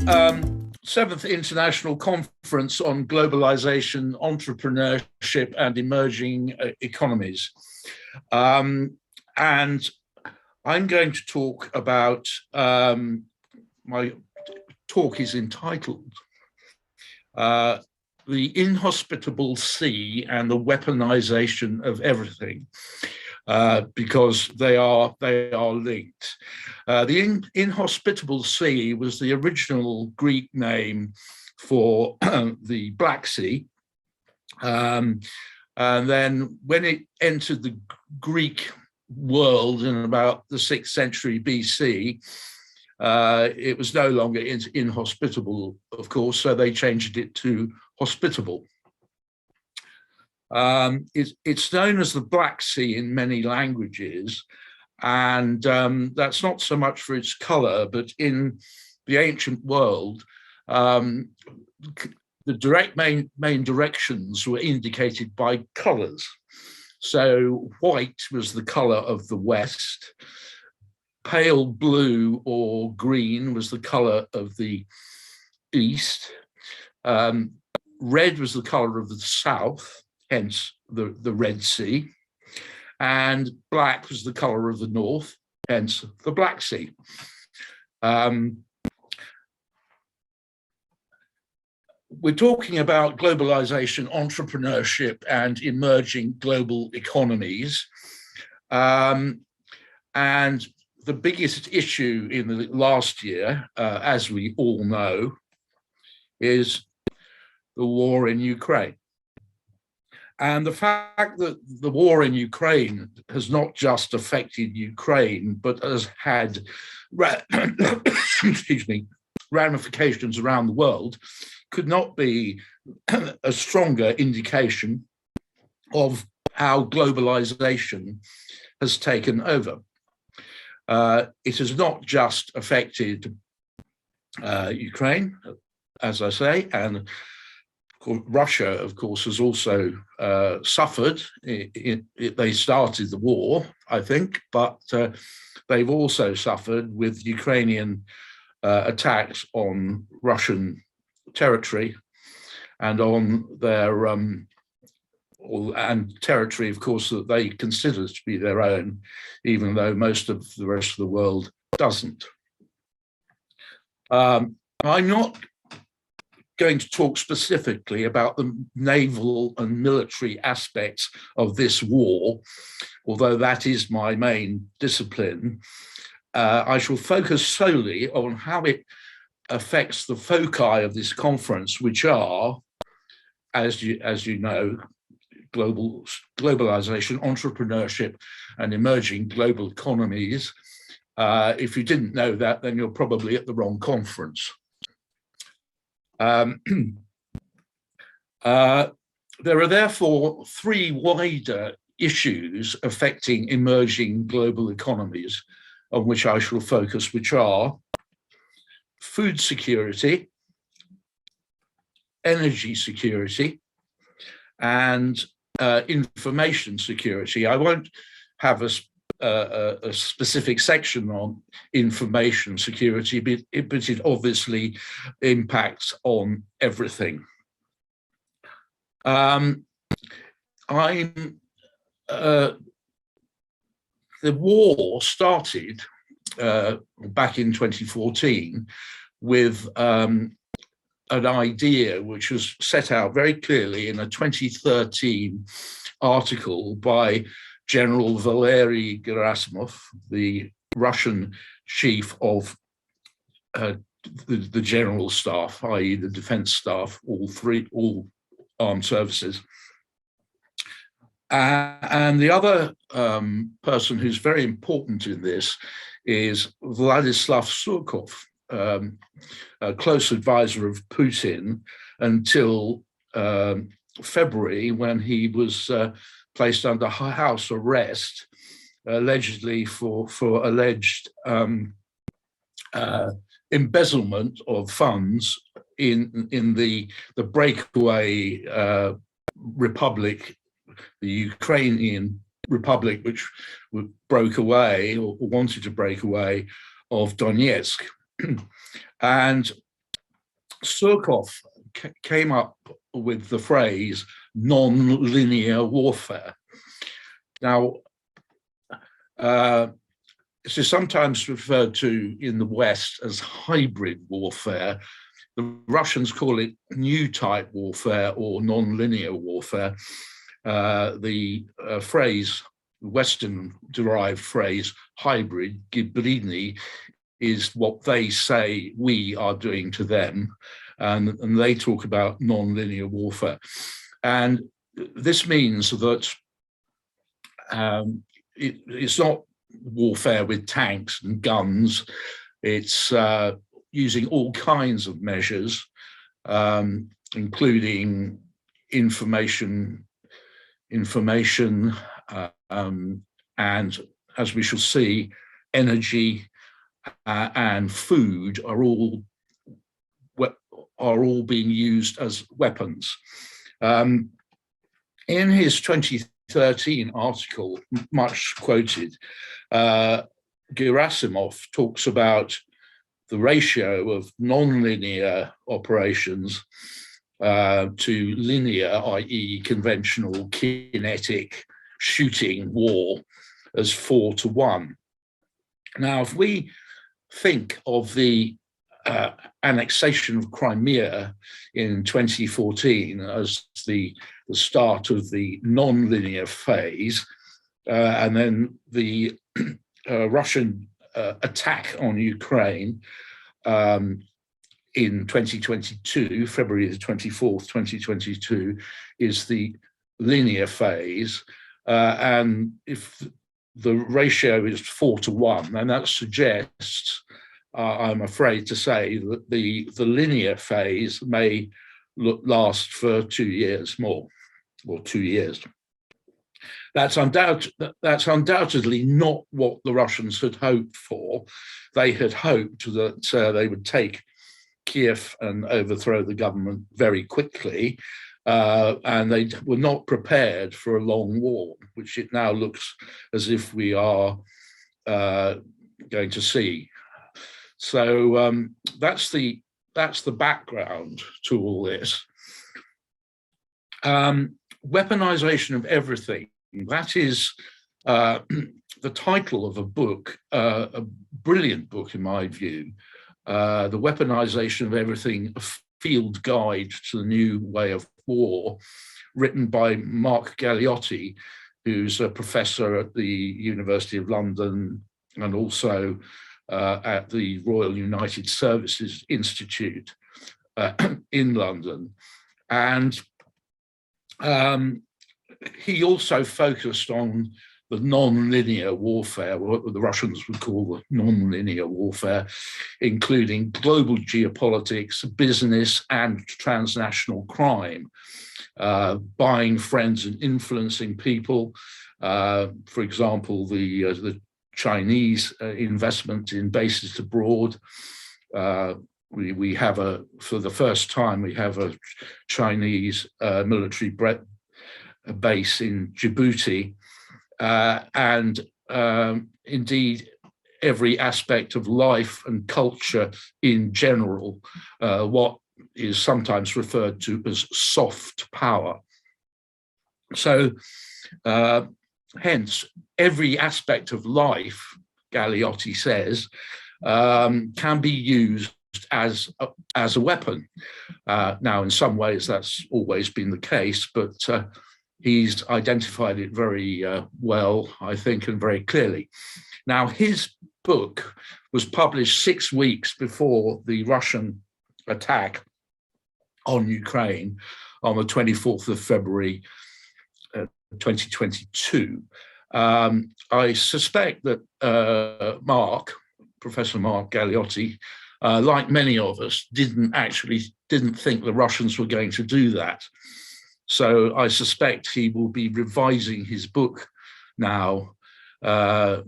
Seventh International Conference on Globalization, Entrepreneurship and Emerging Economies. And I'm going to talk about, my talk is entitled The Inhospitable Sea and the Weaponisation of Everything. Because they are linked. The Inhospitable Sea was the original Greek name for the Black Sea. And then when it entered the Greek world in about the 6th century BC, it was no longer inhospitable, of course, so they changed it to hospitable. It's known as the Black Sea in many languages, and that's not so much for its color, but in the ancient world, the direct main directions were indicated by colors. So white was the color of the west, pale blue or green was the color of the east, red was the color of the south, hence the Red Sea, and black was the color of the north, hence the Black Sea. We're talking about globalization, entrepreneurship, and emerging global economies. And the biggest issue in the last year, as we all know, is the war in Ukraine. And the fact that the war in Ukraine has not just affected Ukraine, but has had excuse me, ramifications around the world could not be a stronger indication of how globalization has taken over. It has not just affected Ukraine, as I say, and Russia, of course, has also suffered. They started the war, I think, but they've also suffered with Ukrainian attacks on Russian territory and on their and territory, of course, that they consider to be their own, even though most of the rest of the world doesn't. I'm not going to talk specifically about the naval and military aspects of this war, although that is my main discipline. I shall focus solely on how it affects the foci of this conference, which are, as you know, globalization, entrepreneurship, and emerging global economies. If you didn't know that, then you're probably at the wrong conference. There are therefore three wider issues affecting emerging global economies on which I shall focus, which are food security, energy security, and information security. I won't have a specific section on information security, but it obviously impacts on everything. The war started back in 2014 with an idea which was set out very clearly in a 2013 article by General Valery Gerasimov, the Russian chief of the general staff, i.e. the defense staff, all armed services. And the other person who's very important in this is Vladislav Surkov, a close advisor of Putin until February, when he was placed under house arrest, allegedly for alleged embezzlement of funds in the breakaway republic, the Ukrainian republic, which broke away or wanted to break away, of Donetsk. And Surkov came up with the phrase non-linear warfare. Now, this is sometimes referred to in the West as hybrid warfare. The Russians call it new type warfare or non-linear warfare. The phrase, Western-derived phrase, hybrid, gibridny, is what they say we are doing to them, and they talk about non-linear warfare. And this means that it's not warfare with tanks and guns. It's using all kinds of measures, including information, and, as we shall see, energy and food are all being used as weapons. In his 2013 article, much quoted, Gerasimov talks about the ratio of non-linear operations to linear, i.e. conventional kinetic shooting war, as 4-to-1. Now, if we think of the annexation of Crimea in 2014 as the start of the non-linear phase, and then the Russian attack on Ukraine in 2022, February the 24th, 2022, is the linear phase. And if the ratio is 4-to-1, then that suggests, I'm afraid to say, that the linear phase may last for 2 years more, or 2 years. That's undoubtedly not what the Russians had hoped for. They had hoped that they would take Kiev and overthrow the government very quickly, and they were not prepared for a long war, which it now looks as if we are going to see. So that's the background to all this. Weaponization of everything. That is the title of a book, a brilliant book in my view, The Weaponization of Everything, a Field Guide to the New Way of War, written by Mark Galeotti, who's a professor at the University of London and also at the Royal United Services Institute in London. And he also focused on the non-linear warfare, what the Russians would call the non-linear warfare, including global geopolitics, business, and transnational crime, buying friends and influencing people. For example, the Chinese investment in bases abroad. We have for the first time, we have a Chinese military base in Djibouti, and indeed every aspect of life and culture in general, what is sometimes referred to as soft power. So hence, every aspect of life, Galeotti says, can be used as a weapon. Now, in some ways, that's always been the case, but he's identified it very well, I think, and very clearly. Now, his book was published 6 weeks before the Russian attack on Ukraine on the 24th of February, 2022. I suspect that Professor Mark Galeotti, like many of us, didn't think the Russians were going to do that. So I suspect he will be revising his book now to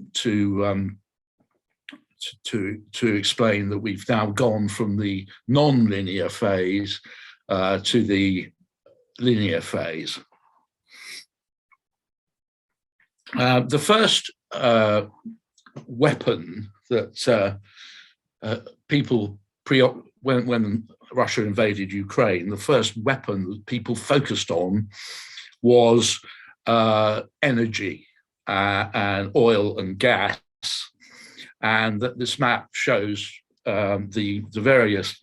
explain that we've now gone from the non-linear phase to the linear phase. The first weapon that people when Russia invaded Ukraine, the first weapon that people focused on was energy and oil and gas. And this map shows the various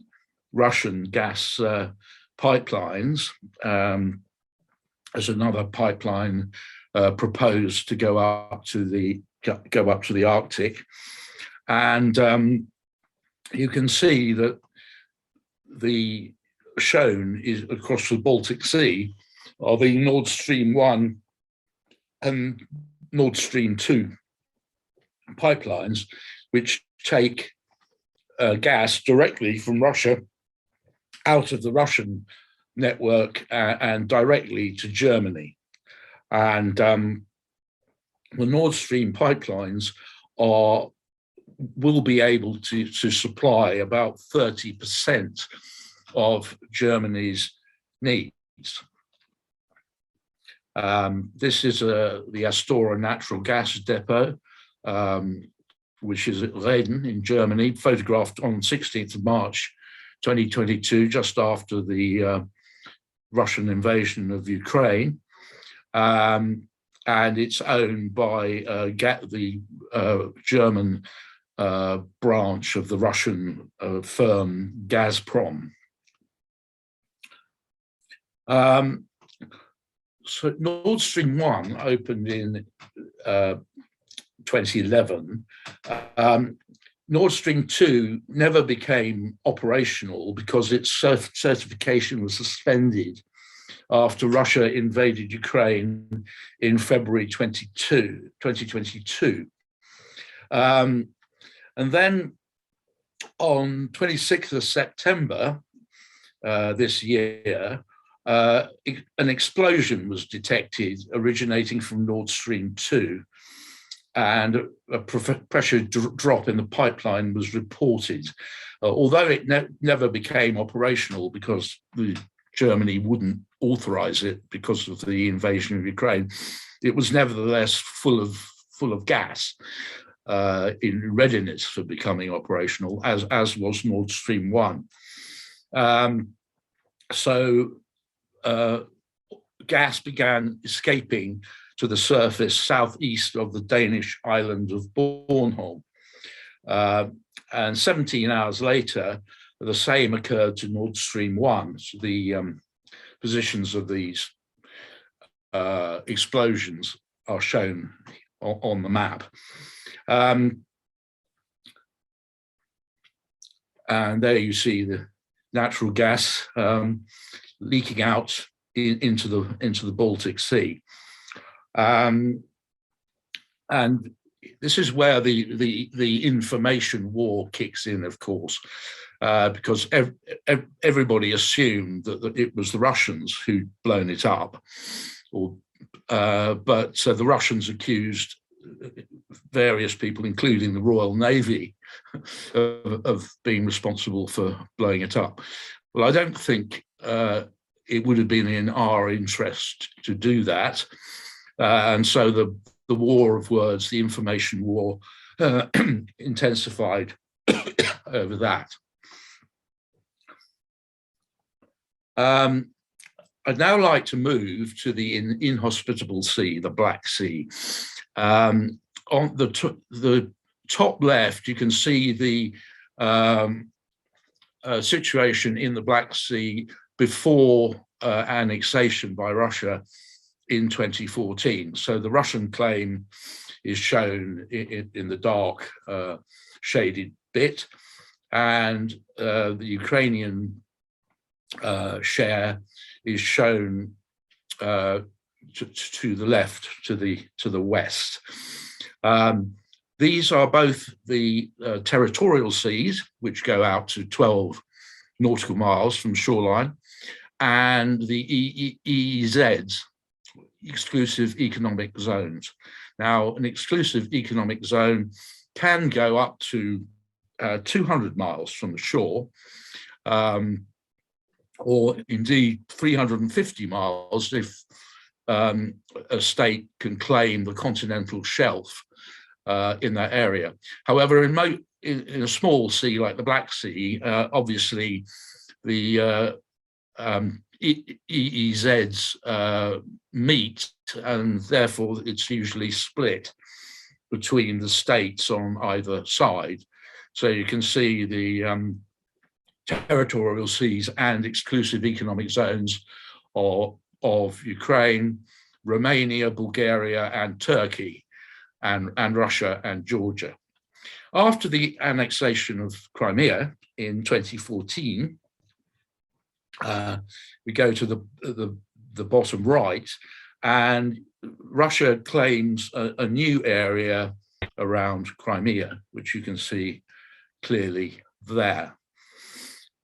Russian gas pipelines. There's another pipeline proposed to go up to the Arctic, and you can see that the shown is across the Baltic Sea are the Nord Stream 1 and Nord Stream 2 pipelines, which take gas directly from Russia out of the Russian network and directly to Germany. And the Nord Stream pipelines will be able to supply about 30% of Germany's needs. This is the Astora natural gas depot, which is at Reden in Germany, photographed on 16th of March 2022, just after the Russian invasion of Ukraine. And it's owned by the German branch of the Russian firm Gazprom. So Nord Stream 1 opened in 2011. Nord Stream 2 never became operational because its certification was suspended after Russia invaded Ukraine in February 2022. And then on 26th of September this year, an explosion was detected originating from Nord Stream 2, and a pressure drop in the pipeline was reported. Although it never became operational because Germany wouldn't authorize it because of the invasion of Ukraine, it was nevertheless full of gas in readiness for becoming operational, as was Nord Stream 1. Gas began escaping to the surface southeast of the Danish island of Bornholm. And 17 hours later, the same occurred to Nord Stream 1. So the positions of these explosions are shown on the map. And there you see the natural gas leaking out into the Baltic Sea. And this is where the information war kicks in, of course, because everybody assumed that it was the Russians who'd blown it up, but the Russians accused various people, including the Royal Navy, of being responsible for blowing it up. Well, I don't think it would have been in our interest to do that. And so the war of words, the information war, intensified over that. I'd now like to move to the Inhospitable Sea, the Black Sea. On the top left, you can see the situation in the Black Sea before annexation by Russia in 2014. So the Russian claim is shown in the dark shaded bit, and the Ukrainian share is shown to the left, to the west. These are both the territorial seas, which go out to 12 nautical miles from shoreline, and the EEZs, exclusive economic zones. Now, an exclusive economic zone can go up to 200 miles from the shore, or indeed 350 miles if a state can claim the continental shelf in that area. However, in a small sea like the Black Sea, obviously the EEZs meet, and therefore it's usually split between the states on either side. So you can see the territorial seas and exclusive economic zones of Ukraine, Romania, Bulgaria, and Turkey, and Russia and Georgia. After the annexation of Crimea in 2014, we go to the bottom right, and Russia claims a new area around Crimea, which you can see clearly there.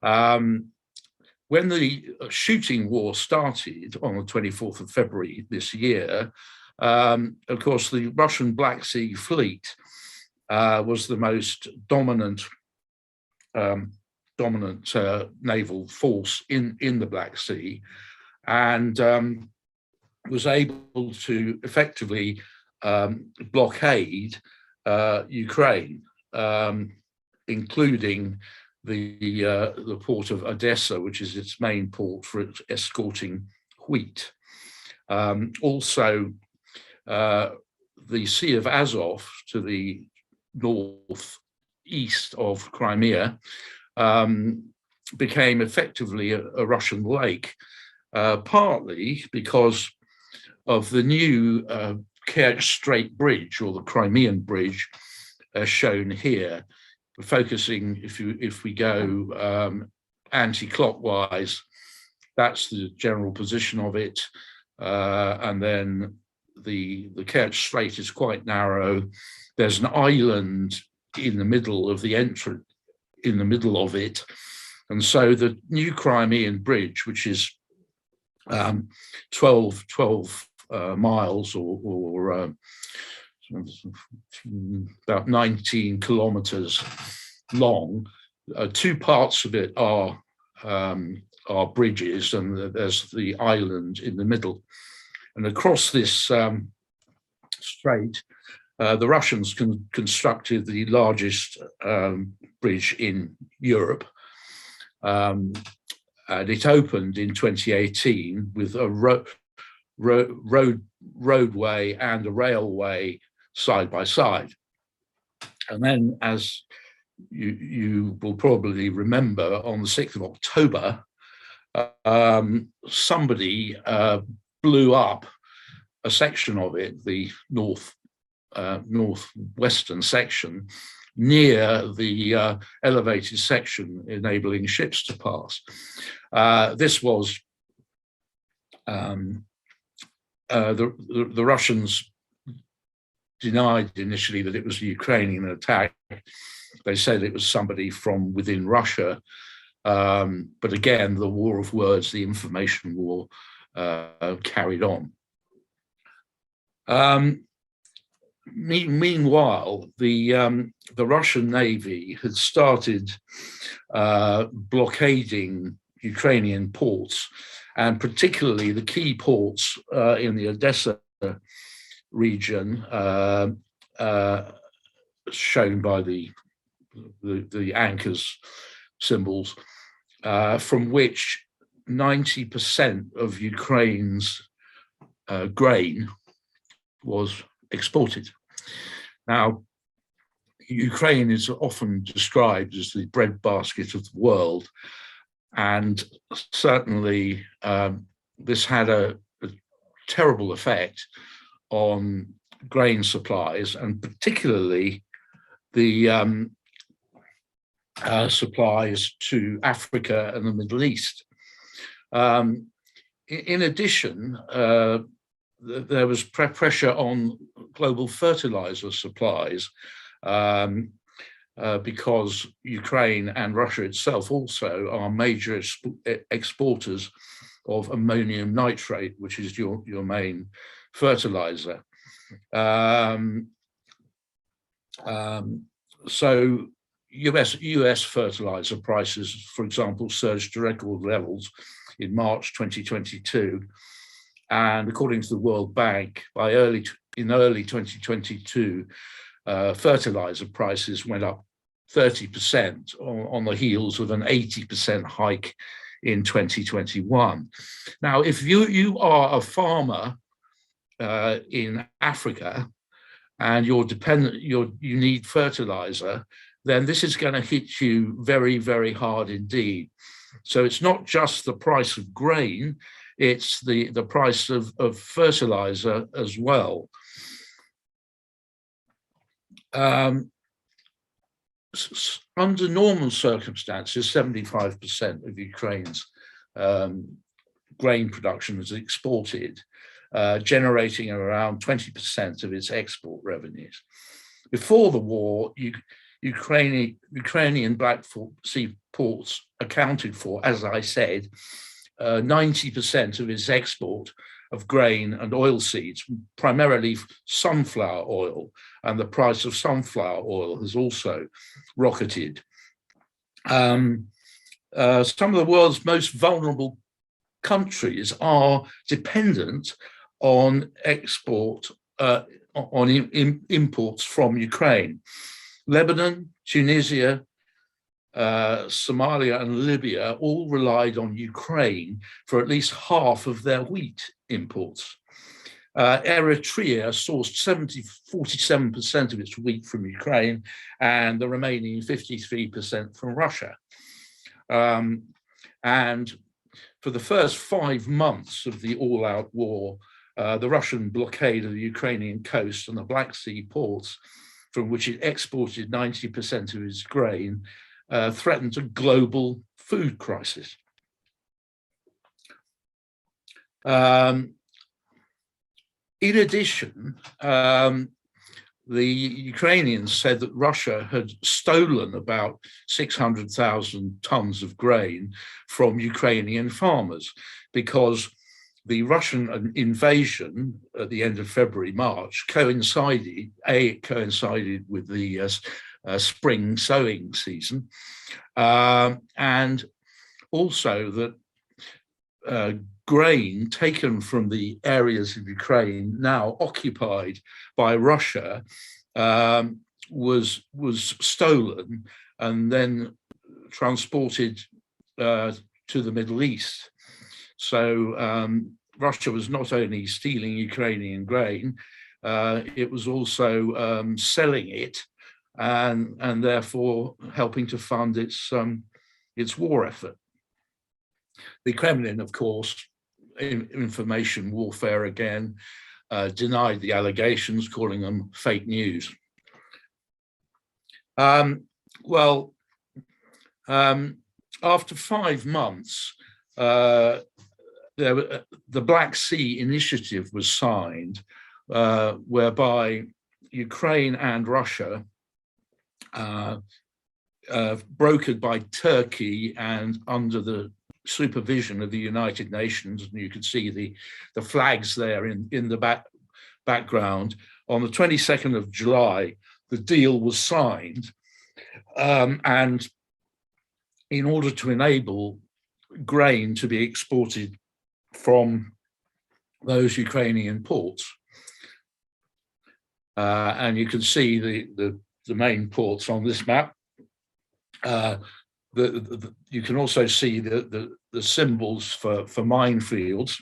When the shooting war started on the 24th of February this year, of course, the Russian Black Sea Fleet was the most dominant naval force in the Black Sea, and was able to effectively blockade Ukraine, including the port of Odessa, which is its main port for escorting wheat. Also, the Sea of Azov to the northeast of Crimea became effectively a Russian lake, partly because of the new Kerch Strait Bridge, or the Crimean Bridge, shown here. Focusing, if we go anti-clockwise, that's the general position of it, and then the Kerch Strait is quite narrow. There's an island in the middle of the entrance, in the middle of it, and so the new Crimean Bridge, which is 12 miles or about 19 kilometers long. Two parts of it are bridges, and there's the island in the middle. And across this strait, the Russians constructed the largest bridge in Europe. And it opened in 2018 with a roadway and a railway side by side. And then, as you will probably remember, on the 6th of October, somebody blew up a section of it, the northwestern section, near the elevated section enabling ships to pass. This was the Russians denied initially that it was a Ukrainian attack. They said it was somebody from within Russia. But again, the war of words, the information war, carried on. Meanwhile, the Russian Navy had started blockading Ukrainian ports, and particularly the key ports in the Odessa region, shown by the anchors symbols, from which 90% of Ukraine's grain was exported. Now, Ukraine is often described as the breadbasket of the world, and certainly this had a terrible effect on grain supplies, and particularly the supplies to Africa and the Middle East. In addition, there was pressure on global fertilizer supplies because Ukraine and Russia itself also are major exporters of ammonium nitrate, which is your main fertilizer. So US fertilizer prices, for example, surged to record levels in March 2022. And according to the World Bank, in early 2022, fertilizer prices went up 30% on the heels of an 80% hike in 2021. Now, if you are a farmer in Africa and you're dependent, you need fertilizer, then this is going to hit you very, very hard indeed. So it's not just the price of grain, it's the price of fertilizer as well. Under normal circumstances, 75% of Ukraine's grain production is exported, generating around 20% of its export revenues. Before the war, Ukrainian Black Sea ports accounted for, as I said, 90% of its export of grain and oilseeds, primarily sunflower oil, and the price of sunflower oil has also rocketed. Some of the world's most vulnerable countries are dependent on imports from Ukraine. Lebanon, Tunisia, Somalia and Libya all relied on Ukraine for at least half of their wheat imports. Eritrea sourced 47% of its wheat from Ukraine and the remaining 53% from Russia. And for the first 5 months of the all-out war, the Russian blockade of the Ukrainian coast and the Black Sea ports, from which it exported 90% of its grain, threatened a global food crisis. In addition, the Ukrainians said that Russia had stolen about 600,000 tons of grain from Ukrainian farmers because the Russian invasion at the end of February, March coincided with the spring sowing season, and also that grain taken from the areas of Ukraine now occupied by Russia was stolen and then transported to the Middle East. So Russia was not only stealing Ukrainian grain, it was also selling it and therefore helping to fund its war effort. The Kremlin, of course, in information warfare again, denied the allegations, calling them fake news. After 5 months, the Black Sea Initiative was signed, whereby Ukraine and Russia, brokered by Turkey and under the supervision of the United Nations, and you can see the flags there in the background. On the 22nd of July, the deal was signed, and in order to enable grain to be exported from those Ukrainian ports, and you can see the main ports on this map. You can also see the symbols for minefields,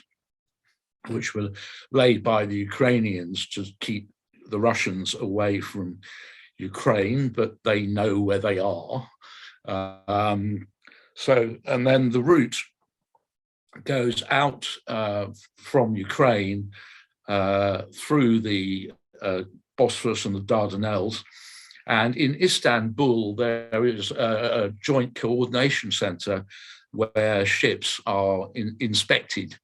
which were laid by the Ukrainians to keep the Russians away from Ukraine, but they know where they are. And then the route goes out from Ukraine through the Bosphorus and the Dardanelles. And in Istanbul, there is a joint coordination center where ships are inspected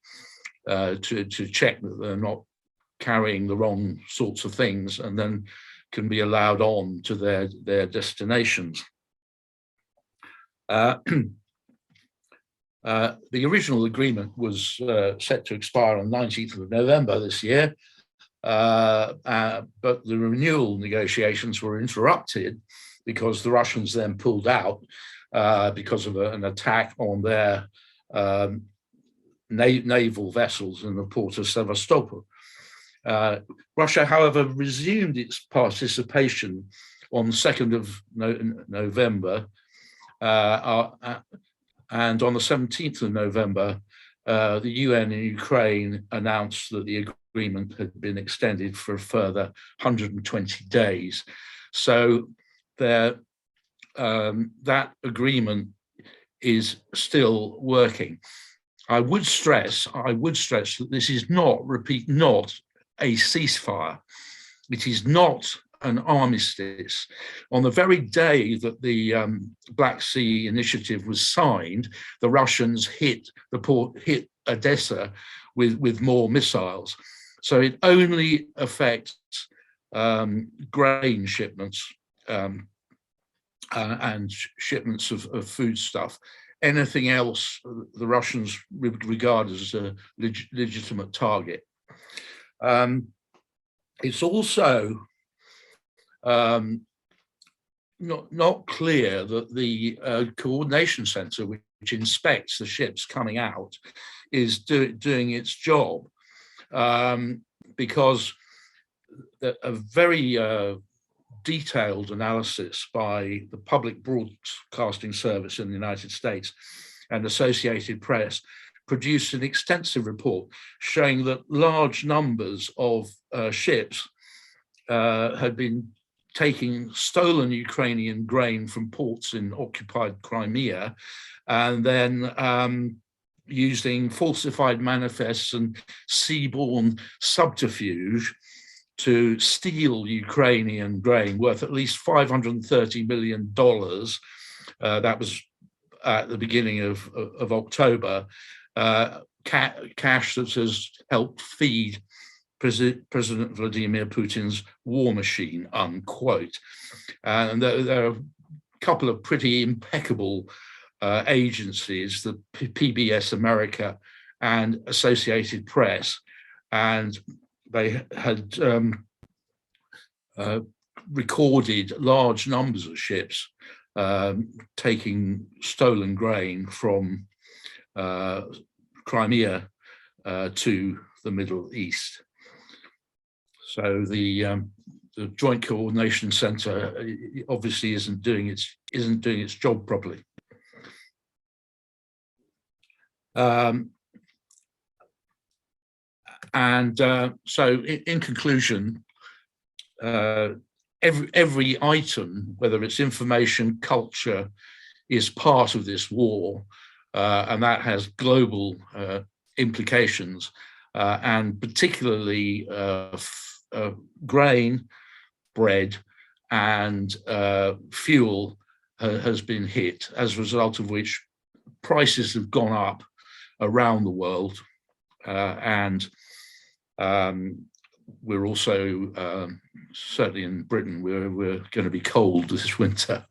to check that they're not carrying the wrong sorts of things, and then can be allowed on to their destinations. The original agreement was set to expire on 19th of November this year, but the renewal negotiations were interrupted because the Russians then pulled out because of an attack on their naval vessels in the port of Sevastopol. Russia, however, resumed its participation on 2nd of November, and on the 17th of November, the UN in Ukraine announced that the agreement had been extended for a further 120 days. So that agreement is still working. I would stress that this is not a ceasefire. It is not an armistice. On the very day that the Black Sea Initiative was signed, the Russians hit Odessa with more missiles. So it only affects grain shipments and shipments of foodstuff. Anything else, the Russians regard as a legitimate target. It's also not clear that the coordination center, which inspects the ships coming out, is doing its job, because a very detailed analysis by the Public Broadcasting Service in the United States and Associated Press produced an extensive report showing that large numbers of ships had been taking stolen Ukrainian grain from ports in occupied Crimea, and then using falsified manifests and seaborne subterfuge to steal Ukrainian grain worth at least $530 million. That was at the beginning of October, cash that has helped feed President Vladimir Putin's war machine, unquote. And there are a couple of pretty impeccable agencies, the PBS America and Associated Press, and they had recorded large numbers of ships taking stolen grain from Crimea to the Middle East. So the Joint Coordination Center obviously isn't doing its job properly. So in conclusion, every item, whether it's information, culture, is part of this war, and that has global implications, and particularly grain, bread, and fuel has been hit, as a result of which prices have gone up around the world, and we're also certainly in Britain, we're going to be cold this winter.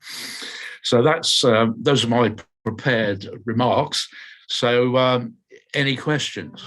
So that's those are my prepared remarks. So any questions?